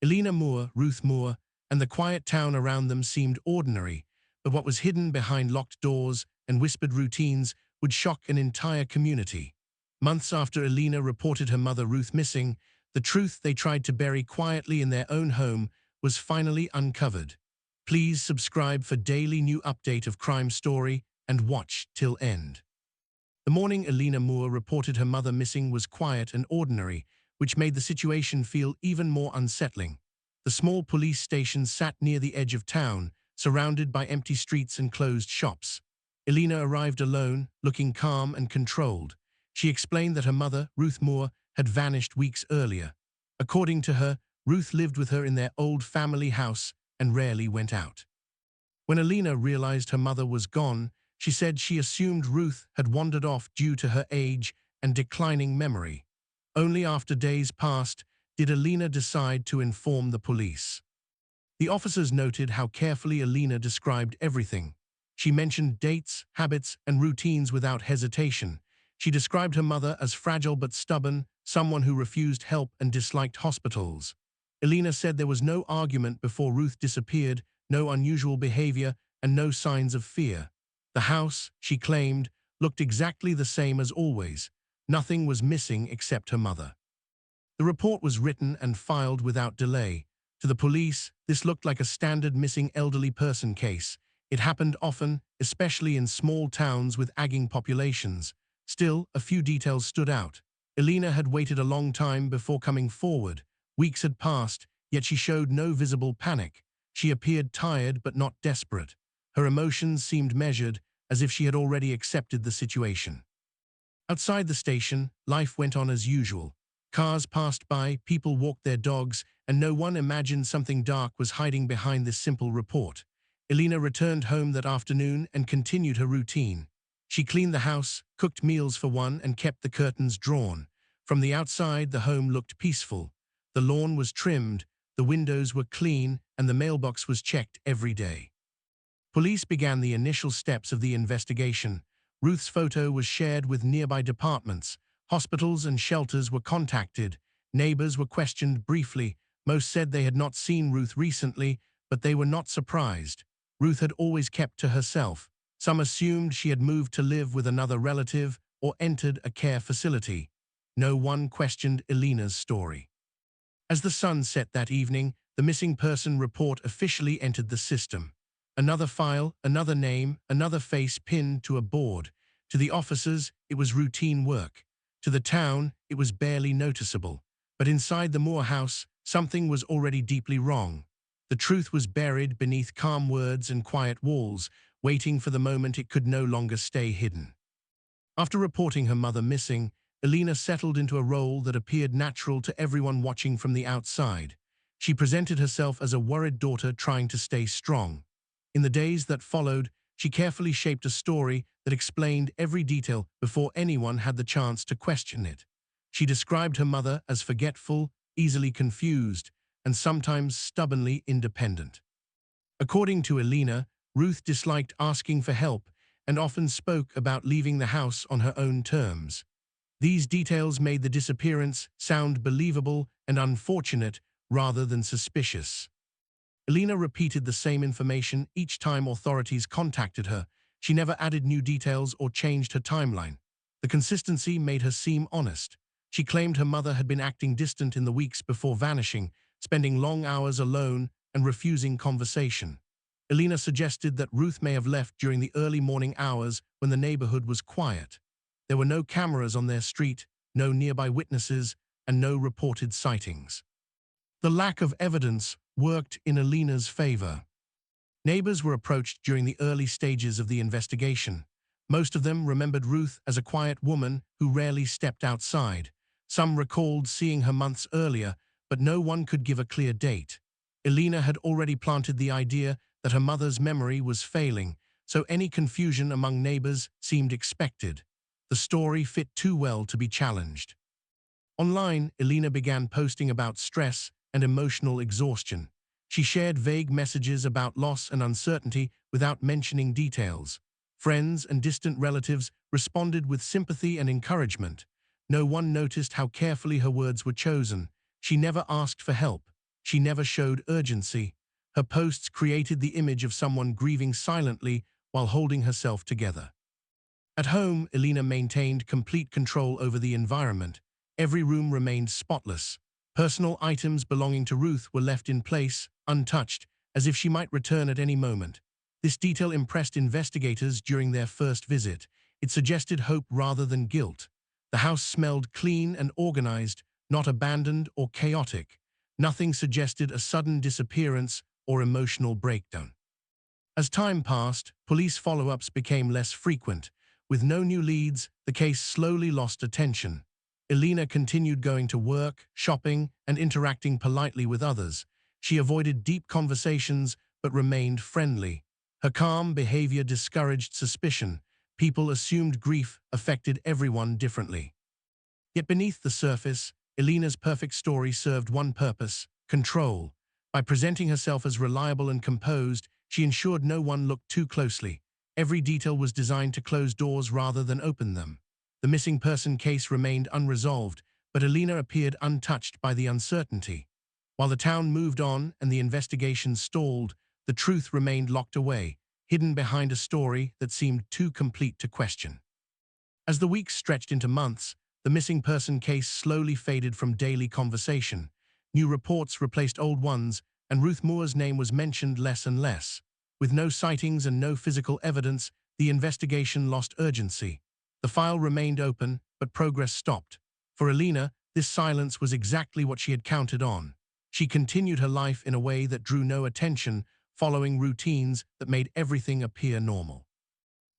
Elena Moore, Ruth Moore, and the quiet town around them seemed ordinary, but what was hidden behind locked doors and whispered routines would shock an entire community. Months after Elena reported her mother Ruth missing, the truth they tried to bury quietly in their own home was finally uncovered. Please subscribe for daily new update of crime story and watch till end. The morning Elena Moore reported her mother missing was quiet and ordinary, which made the situation feel even more unsettling. The small police station sat near the edge of town, surrounded by empty streets and closed shops. Elena arrived alone, looking calm and controlled. She explained that her mother, Ruth Moore, had vanished weeks earlier. According to her, Ruth lived with her in their old family house and rarely went out. When Elena realized her mother was gone, she said she assumed Ruth had wandered off due to her age and declining memory. Only after days passed did Elena decide to inform the police. The officers noted how carefully Elena described everything. She mentioned dates, habits, and routines without hesitation. She described her mother as fragile but stubborn, someone who refused help and disliked hospitals. Elena said there was no argument before Ruth disappeared, no unusual behavior, and no signs of fear. The house, she claimed, looked exactly the same as always. Nothing was missing except her mother. The report was written and filed without delay. To the police, this looked like a standard missing elderly person case. It happened often, especially in small towns with aging populations. Still, a few details stood out. Elena had waited a long time before coming forward. Weeks had passed, yet she showed no visible panic. She appeared tired but not desperate. Her emotions seemed measured, as if she had already accepted the situation. Outside the station, life went on as usual. Cars passed by, people walked their dogs, and no one imagined something dark was hiding behind this simple report. Elena returned home that afternoon and continued her routine. She cleaned the house, cooked meals for one, and kept the curtains drawn. From the outside, the home looked peaceful. The lawn was trimmed, the windows were clean, and the mailbox was checked every day. Police began the initial steps of the investigation. Ruth's photo was shared with nearby departments. Hospitals and shelters were contacted. Neighbors were questioned briefly. Most said they had not seen Ruth recently, but they were not surprised. Ruth had always kept to herself. Some assumed she had moved to live with another relative or entered a care facility. No one questioned Elena's story. As the sun set that evening, the missing person report officially entered the system. Another file, another name, another face pinned to a board. To the officers, it was routine work. To the town, it was barely noticeable. But inside the Moore house, something was already deeply wrong. The truth was buried beneath calm words and quiet walls, waiting for the moment it could no longer stay hidden. After reporting her mother missing, Elena settled into a role that appeared natural to everyone watching from the outside. She presented herself as a worried daughter trying to stay strong. In the days that followed, she carefully shaped a story that explained every detail before anyone had the chance to question it. She described her mother as forgetful, easily confused, and sometimes stubbornly independent. According to Elena, Ruth disliked asking for help and often spoke about leaving the house on her own terms. These details made the disappearance sound believable and unfortunate rather than suspicious. Elena repeated the same information each time authorities contacted her. She never added new details or changed her timeline. The consistency made her seem honest. She claimed her mother had been acting distant in the weeks before vanishing, spending long hours alone and refusing conversation. Elena suggested that Ruth may have left during the early morning hours when the neighborhood was quiet. There were no cameras on their street, no nearby witnesses, and no reported sightings. The lack of evidence worked in Elena's favor. Neighbors were approached during the early stages of the investigation. Most of them remembered Ruth as a quiet woman who rarely stepped outside. Some recalled seeing her months earlier, but no one could give a clear date. Elena had already planted the idea that her mother's memory was failing, so any confusion among neighbors seemed expected. The story fit too well to be challenged. Online, Elena began posting about stress and emotional exhaustion. She shared vague messages about loss and uncertainty without mentioning details. Friends and distant relatives responded with sympathy and encouragement. No one noticed how carefully her words were chosen. She never asked for help. She never showed urgency. Her posts created the image of someone grieving silently while holding herself together. At home, Elena maintained complete control over the environment. Every room remained spotless. Personal items belonging to Ruth were left in place, untouched, as if she might return at any moment. This detail impressed investigators during their first visit. It suggested hope rather than guilt. The house smelled clean and organized, not abandoned or chaotic. Nothing suggested a sudden disappearance or emotional breakdown. As time passed, police follow-ups became less frequent. With no new leads, the case slowly lost attention. Elena continued going to work, shopping, and interacting politely with others. She avoided deep conversations but remained friendly. Her calm behavior discouraged suspicion. People assumed grief affected everyone differently. Yet beneath the surface, Elena's perfect story served one purpose: control. By presenting herself as reliable and composed, she ensured no one looked too closely. Every detail was designed to close doors rather than open them. The missing person case remained unresolved, but Elena appeared untouched by the uncertainty. While the town moved on and the investigation stalled, the truth remained locked away, hidden behind a story that seemed too complete to question. As the weeks stretched into months, the missing person case slowly faded from daily conversation. New reports replaced old ones, and Ruth Moore's name was mentioned less and less. With no sightings and no physical evidence, the investigation lost urgency. The file remained open, but progress stopped. For Elena, this silence was exactly what she had counted on. She continued her life in a way that drew no attention, following routines that made everything appear normal.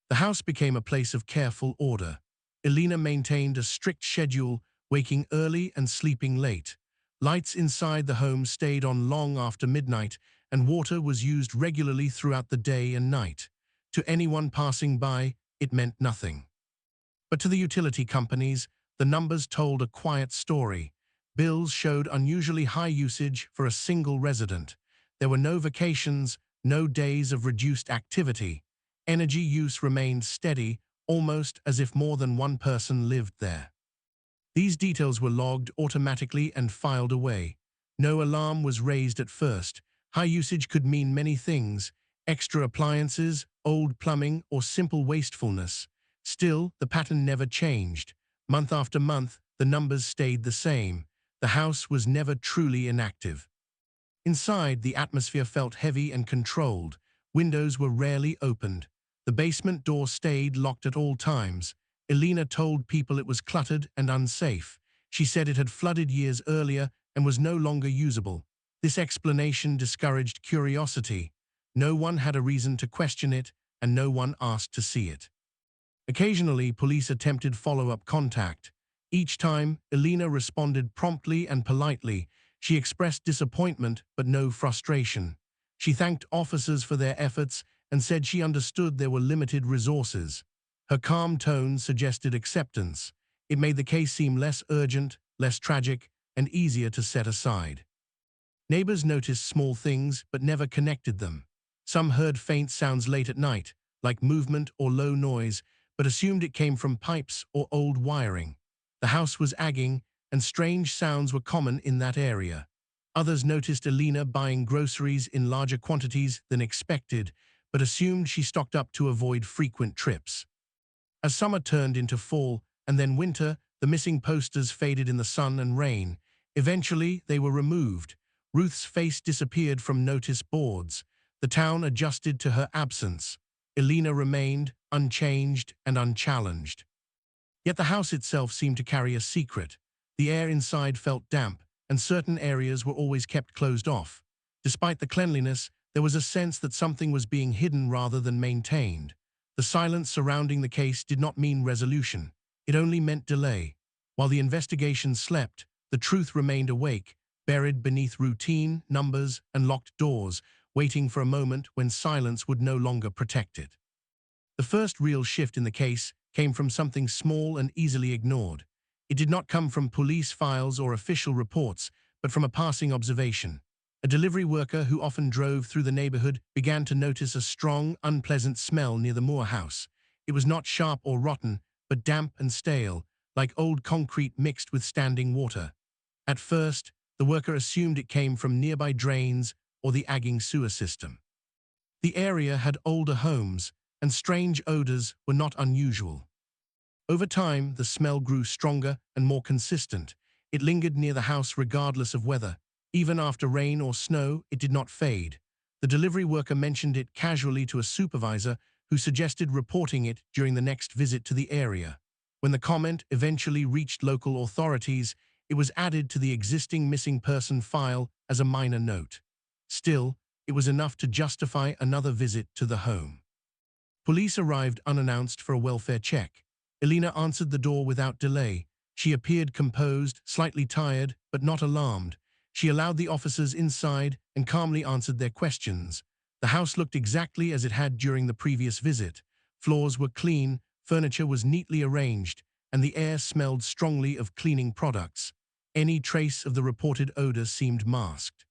The house became a place of careful order. Elena maintained a strict schedule, waking early and sleeping late. Lights inside the home stayed on long after midnight, and water was used regularly throughout the day and night. To anyone passing by, it meant nothing. But to the utility companies, the numbers told a quiet story. Bills showed unusually high usage for a single resident. There were no vacations, no days of reduced activity. Energy use remained steady, almost as if more than one person lived there. These details were logged automatically and filed away. No alarm was raised at first. High usage could mean many things: extra appliances, old plumbing, or simple wastefulness. Still, the pattern never changed. Month after month, the numbers stayed the same. The house was never truly inactive. Inside, the atmosphere felt heavy and controlled. Windows were rarely opened. The basement door stayed locked at all times. Elena told people it was cluttered and unsafe. She said it had flooded years earlier and was no longer usable. This explanation discouraged curiosity. No one had a reason to question it, and no one asked to see it. Occasionally, police attempted follow-up contact. Each time, Elena responded promptly and politely. She expressed disappointment but no frustration. She thanked officers for their efforts and said she understood there were limited resources. Her calm tone suggested acceptance. It made the case seem less urgent, less tragic, and easier to set aside. Neighbors noticed small things but never connected them. Some heard faint sounds late at night, like movement or low noise, but assumed it came from pipes or old wiring. The house was agging, and strange sounds were common in that area. Others noticed Elena buying groceries in larger quantities than expected, but assumed she stocked up to avoid frequent trips. As summer turned into fall and then winter, the missing posters faded in the sun and rain. Eventually, they were removed. Ruth's face disappeared from notice boards. The town adjusted to her absence. Elena remained unchanged and unchallenged. Yet the house itself seemed to carry a secret. The air inside felt damp, and certain areas were always kept closed off. Despite the cleanliness, there was a sense that something was being hidden rather than maintained. The silence surrounding the case did not mean resolution. It only meant delay. While the investigation slept, the truth remained awake, buried beneath routine, numbers, and locked doors, waiting for a moment when silence would no longer protect it. The first real shift in the case came from something small and easily ignored. It did not come from police files or official reports, but from a passing observation. A delivery worker who often drove through the neighborhood began to notice a strong, unpleasant smell near the Moore house. It was not sharp or rotten, but damp and stale, like old concrete mixed with standing water. At first, The worker assumed it came from nearby drains or the agging sewer system. The area had older homes, and strange odors were not unusual. Over time, the smell grew stronger and more consistent. It lingered near the house regardless of weather. Even after rain or snow, it did not fade. The delivery worker mentioned it casually to a supervisor who suggested reporting it during the next visit to the area. When the comment eventually reached local authorities, it was added to the existing missing person file as a minor note. Still, it was enough to justify another visit to the home. Police arrived unannounced for a welfare check. Elena answered the door without delay. She appeared composed, slightly tired, but not alarmed. She allowed the officers inside and calmly answered their questions. The house looked exactly as it had during the previous visit. Floors were clean, furniture was neatly arranged, and the air smelled strongly of cleaning products. Any trace of the reported odor seemed masked.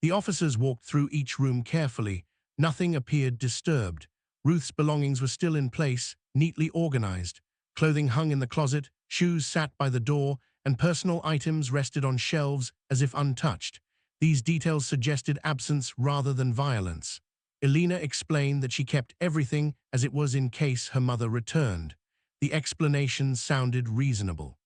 The officers walked through each room carefully. Nothing appeared disturbed. Ruth's belongings were still in place, neatly organized. Clothing hung in the closet, shoes sat by the door, and personal items rested on shelves as if untouched. These details suggested absence rather than violence. Elena explained that she kept everything as it was in case her mother returned. The explanation sounded reasonable.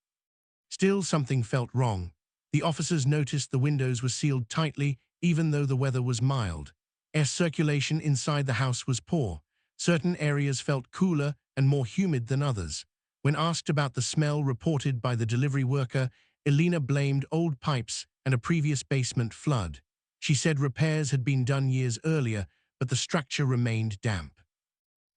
Still, something felt wrong. The officers noticed the windows were sealed tightly, even though the weather was mild. Air circulation inside the house was poor. Certain areas felt cooler and more humid than others. When asked about the smell reported by the delivery worker, Elena blamed old pipes and a previous basement flood. She said repairs had been done years earlier, but the structure remained damp.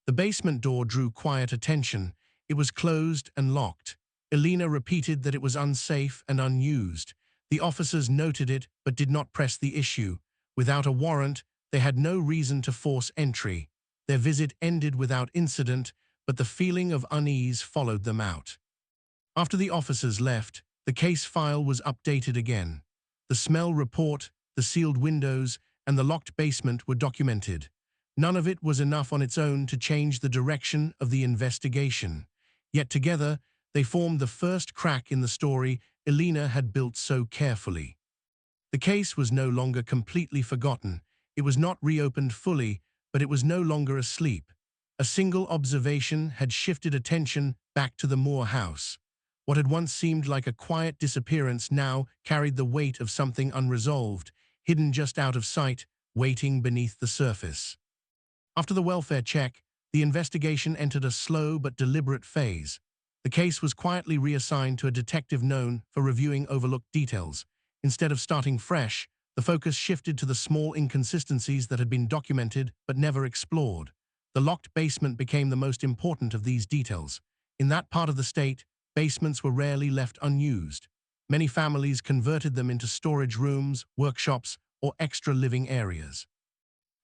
The basement door drew quiet attention. It was closed and locked. Elena repeated that it was unsafe and unused. The officers noted it but did not press the issue. Without a warrant, they had no reason to force entry. Their visit ended without incident, but the feeling of unease followed them out. After the officers left, the case file was updated again. The smell report, the sealed windows, and the locked basement were documented. None of it was enough on its own to change the direction of the investigation. Yet together, they formed the first crack in the story Elena had built so carefully. The case was no longer completely forgotten. It was not reopened fully, but it was no longer asleep. A single observation had shifted attention back to the Moore house. What had once seemed like a quiet disappearance now carried the weight of something unresolved, hidden just out of sight, waiting beneath the surface. After the welfare check, the investigation entered a slow but deliberate phase. The case was quietly reassigned to a detective known for reviewing overlooked details. Instead of starting fresh, the focus shifted to the small inconsistencies that had been documented but never explored. The locked basement became the most important of these details. In that part of the state, basements were rarely left unused. Many families converted them into storage rooms, workshops, or extra living areas.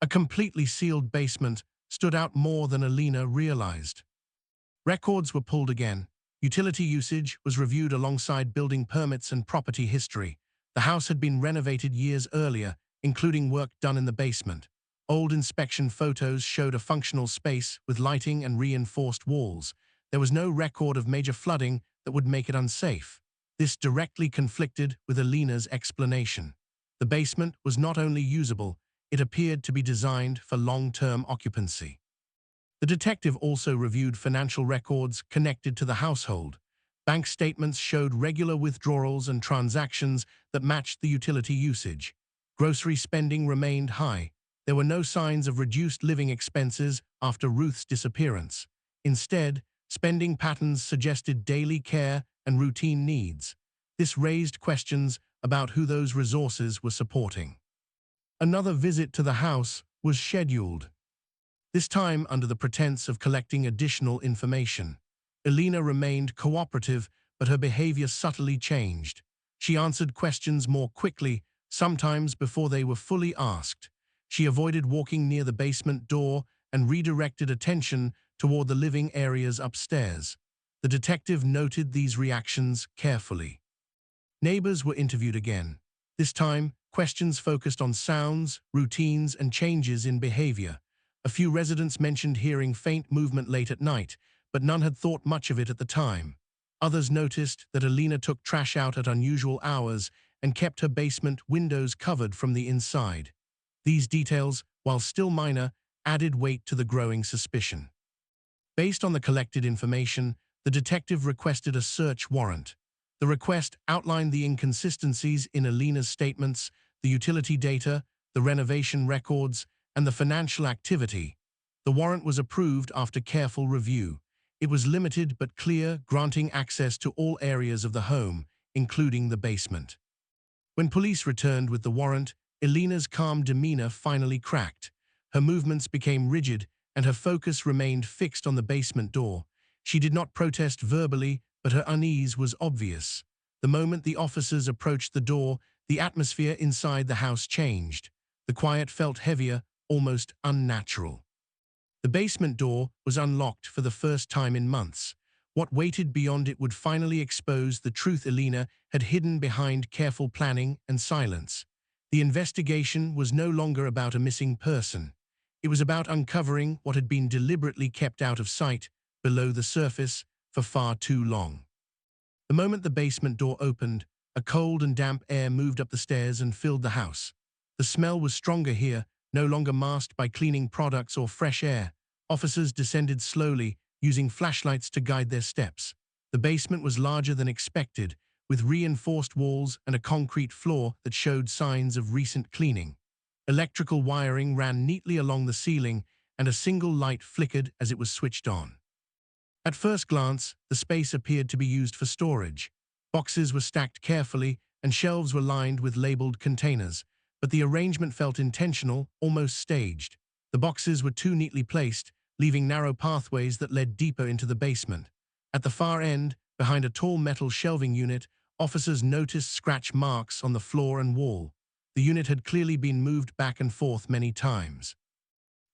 A completely sealed basement stood out more than Elena realized. Records were pulled again. Utility usage was reviewed alongside building permits and property history. The house had been renovated years earlier, including work done in the basement. Old inspection photos showed a functional space with lighting and reinforced walls. There was no record of major flooding that would make it unsafe. This directly conflicted with Elena's explanation. The basement was not only usable, it appeared to be designed for long-term occupancy. The detective also reviewed financial records connected to the household. Bank statements showed regular withdrawals and transactions that matched the utility usage. Grocery spending remained high. There were no signs of reduced living expenses after Ruth's disappearance. Instead, spending patterns suggested daily care and routine needs. This raised questions about who those resources were supporting. Another visit to the house was scheduled, this time under the pretense of collecting additional information. Elena remained cooperative, but her behavior subtly changed. She answered questions more quickly, sometimes before they were fully asked. She avoided walking near the basement door and redirected attention toward the living areas upstairs. The detective noted these reactions carefully. Neighbors were interviewed again. This time, questions focused on sounds, routines, and changes in behavior. A few residents mentioned hearing faint movement late at night, but none had thought much of it at the time. Others noticed that Elena took trash out at unusual hours and kept her basement windows covered from the inside. These details, while still minor, added weight to the growing suspicion. Based on the collected information, the detective requested a search warrant. The request outlined the inconsistencies in Elena's statements, the utility data, the renovation records, and the financial activity. The warrant was approved after careful review. It was limited but clear, granting access to all areas of the home, including the basement. When police returned with the warrant, Elena's calm demeanor finally cracked. Her movements became rigid, and her focus remained fixed on the basement door. She did not protest verbally, but her unease was obvious. The moment the officers approached the door, the atmosphere inside the house changed. The quiet felt heavier, almost unnatural. The basement door was unlocked for the first time in months. What waited beyond it would finally expose the truth Elena had hidden behind careful planning and silence. The investigation was no longer about a missing person. It was about uncovering what had been deliberately kept out of sight, below the surface, for far too long. The moment the basement door opened, a cold and damp air moved up the stairs and filled the house. The smell was stronger here, no longer masked by cleaning products or fresh air. Officers descended slowly, using flashlights to guide their steps. The basement was larger than expected, with reinforced walls and a concrete floor that showed signs of recent cleaning. Electrical wiring ran neatly along the ceiling, and a single light flickered as it was switched on. At first glance, the space appeared to be used for storage. Boxes were stacked carefully, and shelves were lined with labeled containers, but the arrangement felt intentional, almost staged. The boxes were too neatly placed, leaving narrow pathways that led deeper into the basement. At the far end, behind a tall metal shelving unit, officers noticed scratch marks on the floor and wall. The unit had clearly been moved back and forth many times.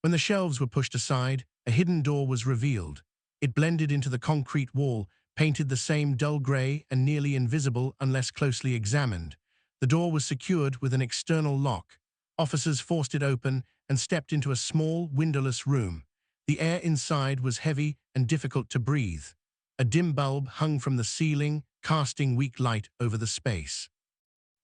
When the shelves were pushed aside, a hidden door was revealed. It blended into the concrete wall, painted the same dull gray and nearly invisible unless closely examined. The door was secured with an external lock. Officers forced it open and stepped into a small, windowless room. The air inside was heavy and difficult to breathe. A dim bulb hung from the ceiling, casting weak light over the space.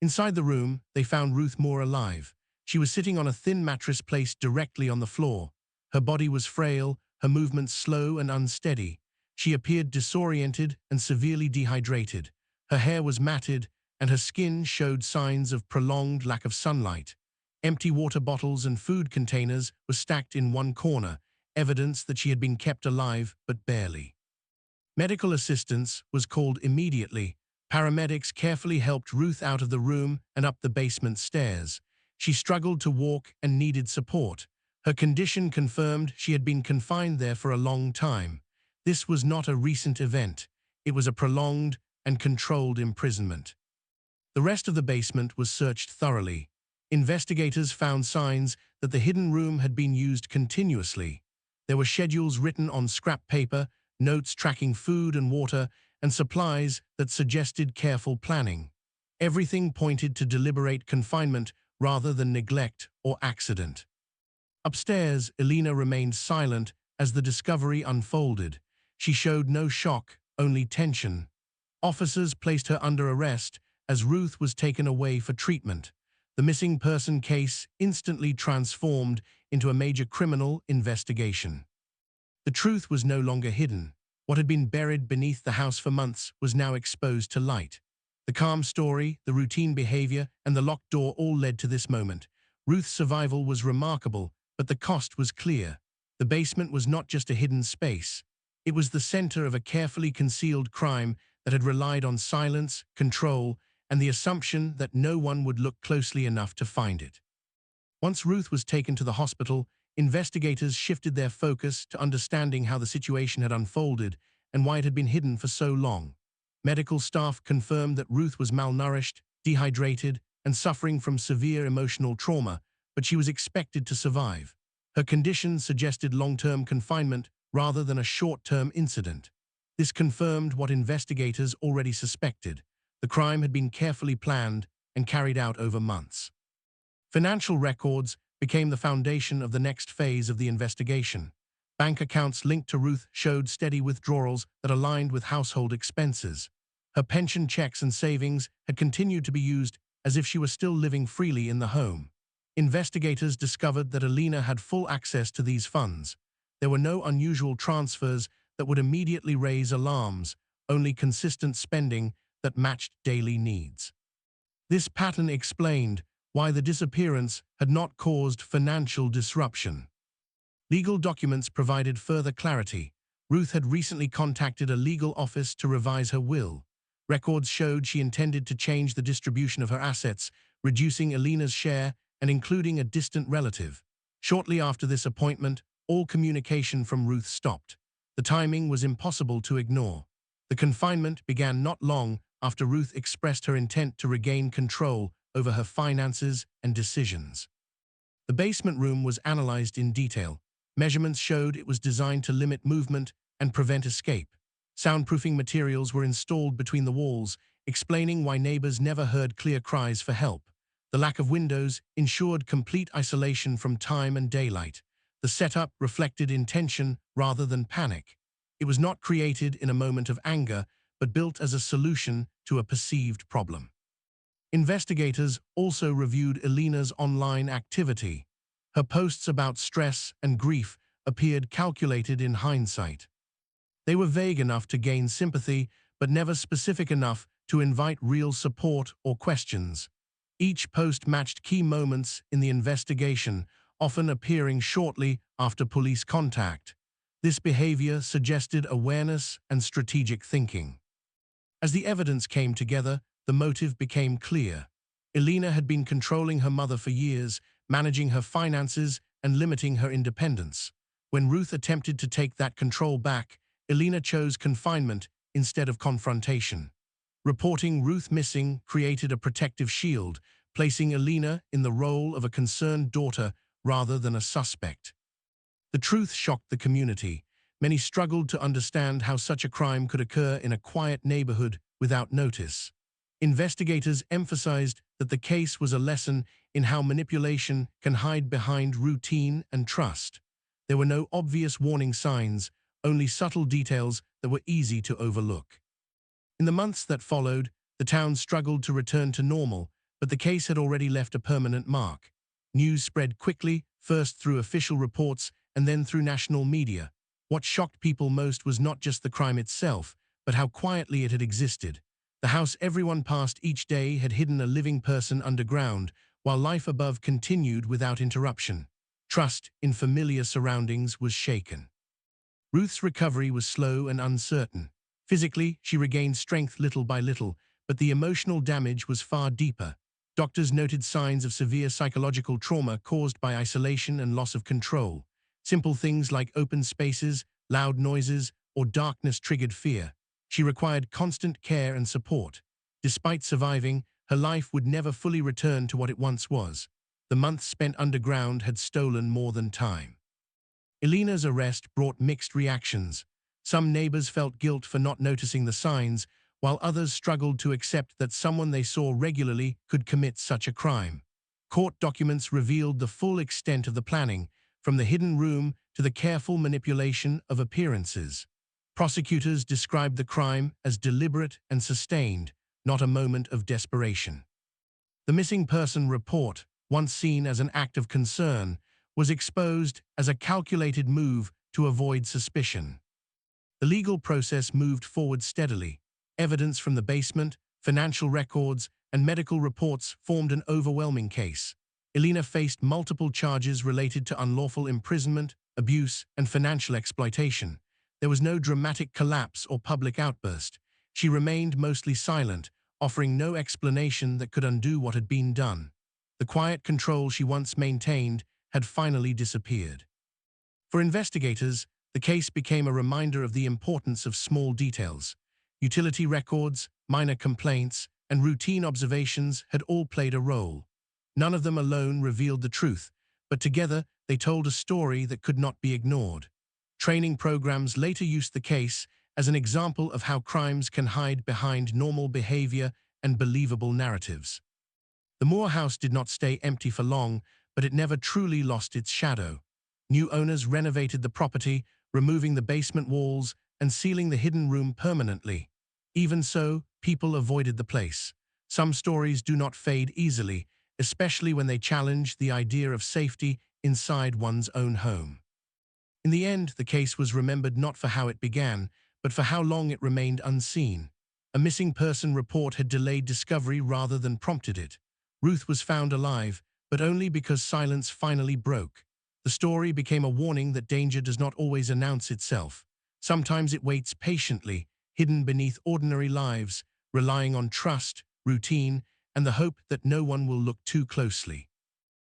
Inside the room, they found Ruth Moore alive. She was sitting on a thin mattress placed directly on the floor. Her body was frail, her movements slow and unsteady. She appeared disoriented and severely dehydrated. Her hair was matted, and her skin showed signs of prolonged lack of sunlight. Empty water bottles and food containers were stacked in one corner, evidence that she had been kept alive but barely. Medical assistance was called immediately. Paramedics carefully helped Ruth out of the room and up the basement stairs. She struggled to walk and needed support. Her condition confirmed she had been confined there for a long time. This was not a recent event. It was a prolonged and controlled imprisonment. The rest of the basement was searched thoroughly. Investigators found signs that the hidden room had been used continuously. There were schedules written on scrap paper, notes tracking food and water, and supplies that suggested careful planning. Everything pointed to deliberate confinement rather than neglect or accident. Upstairs, Elena remained silent as the discovery unfolded. She showed no shock, only tension. Officers placed her under arrest as Ruth was taken away for treatment. The missing person case instantly transformed into a major criminal investigation. The truth was no longer hidden. What had been buried beneath the house for months was now exposed to light. The calm story, the routine behavior, and the locked door all led to this moment. Ruth's survival was remarkable, but the cost was clear. The basement was not just a hidden space. It was the center of a carefully concealed crime that had relied on silence, control, and the assumption that no one would look closely enough to find it. Once Ruth was taken to the hospital, investigators shifted their focus to understanding how the situation had unfolded and why it had been hidden for so long. Medical staff confirmed that Ruth was malnourished, dehydrated, and suffering from severe emotional trauma, but she was expected to survive. Her condition suggested long-term confinement rather than a short-term incident. This confirmed what investigators already suspected. The crime had been carefully planned and carried out over months. Financial records became the foundation of the next phase of the investigation. Bank accounts linked to Ruth showed steady withdrawals that aligned with household expenses. Her pension checks and savings had continued to be used as if she were still living freely in the home. Investigators discovered that Elena had full access to these funds. There were no unusual transfers that would immediately raise alarms, only consistent spending that matched daily needs. This pattern explained why the disappearance had not caused financial disruption. Legal documents provided further clarity. Ruth had recently contacted a legal office to revise her will. Records showed she intended to change the distribution of her assets, reducing Elena's share and including a distant relative. Shortly after this appointment, all communication from Ruth stopped. The timing was impossible to ignore. The confinement began not long after Ruth expressed her intent to regain control over her finances and decisions. The basement room was analyzed in detail. Measurements showed it was designed to limit movement and prevent escape. Soundproofing materials were installed between the walls, explaining why neighbors never heard clear cries for help. The lack of windows ensured complete isolation from time and daylight. The setup reflected intention rather than panic. It was not created in a moment of anger, but built as a solution to a perceived problem. Investigators also reviewed Elena's online activity. Her posts about stress and grief appeared calculated in hindsight. They were vague enough to gain sympathy, but never specific enough to invite real support or questions. Each post matched key moments in the investigation, often appearing shortly after police contact. This behavior suggested awareness and strategic thinking. As the evidence came together, the motive became clear. Elena had been controlling her mother for years, managing her finances and limiting her independence. When Ruth attempted to take that control back, Elena chose confinement instead of confrontation. Reporting Ruth missing created a protective shield, placing Elena in the role of a concerned daughter rather than a suspect. The truth shocked the community. Many struggled to understand how such a crime could occur in a quiet neighborhood without notice. Investigators emphasized that the case was a lesson in how manipulation can hide behind routine and trust. There were no obvious warning signs, only subtle details that were easy to overlook. In the months that followed, the town struggled to return to normal, but the case had already left a permanent mark. News spread quickly, first through official reports and then through national media. What shocked people most was not just the crime itself, but how quietly it had existed. The house everyone passed each day had hidden a living person underground, while life above continued without interruption. Trust in familiar surroundings was shaken. Ruth's recovery was slow and uncertain. Physically, she regained strength little by little, but the emotional damage was far deeper. Doctors noted signs of severe psychological trauma caused by isolation and loss of control. Simple things like open spaces, loud noises, or darkness triggered fear. She required constant care and support. Despite surviving, her life would never fully return to what it once was. The months spent underground had stolen more than time. Elena's arrest brought mixed reactions. Some neighbors felt guilt for not noticing the signs, while others struggled to accept that someone they saw regularly could commit such a crime. Court documents revealed the full extent of the planning, from the hidden room to the careful manipulation of appearances. Prosecutors described the crime as deliberate and sustained, not a moment of desperation. The missing person report, once seen as an act of concern, was exposed as a calculated move to avoid suspicion. The legal process moved forward steadily. Evidence from the basement, financial records, and medical reports formed an overwhelming case. Elena faced multiple charges related to unlawful imprisonment, abuse, and financial exploitation. There was no dramatic collapse or public outburst. She remained mostly silent, offering no explanation that could undo what had been done. The quiet control she once maintained had finally disappeared. For investigators, the case became a reminder of the importance of small details. Utility records, minor complaints, and routine observations had all played a role. None of them alone revealed the truth, but together they told a story that could not be ignored. Training programs later used the case as an example of how crimes can hide behind normal behavior and believable narratives. The Moore house did not stay empty for long, but it never truly lost its shadow. New owners renovated the property, removing the basement walls and sealing the hidden room permanently. Even so, people avoided the place. Some stories do not fade easily, especially when they challenge the idea of safety inside one's own home. In the end, the case was remembered not for how it began, but for how long it remained unseen. A missing person report had delayed discovery rather than prompted it. Ruth was found alive, but only because silence finally broke. The story became a warning that danger does not always announce itself. Sometimes it waits patiently, hidden beneath ordinary lives, relying on trust, routine, and the hope that no one will look too closely.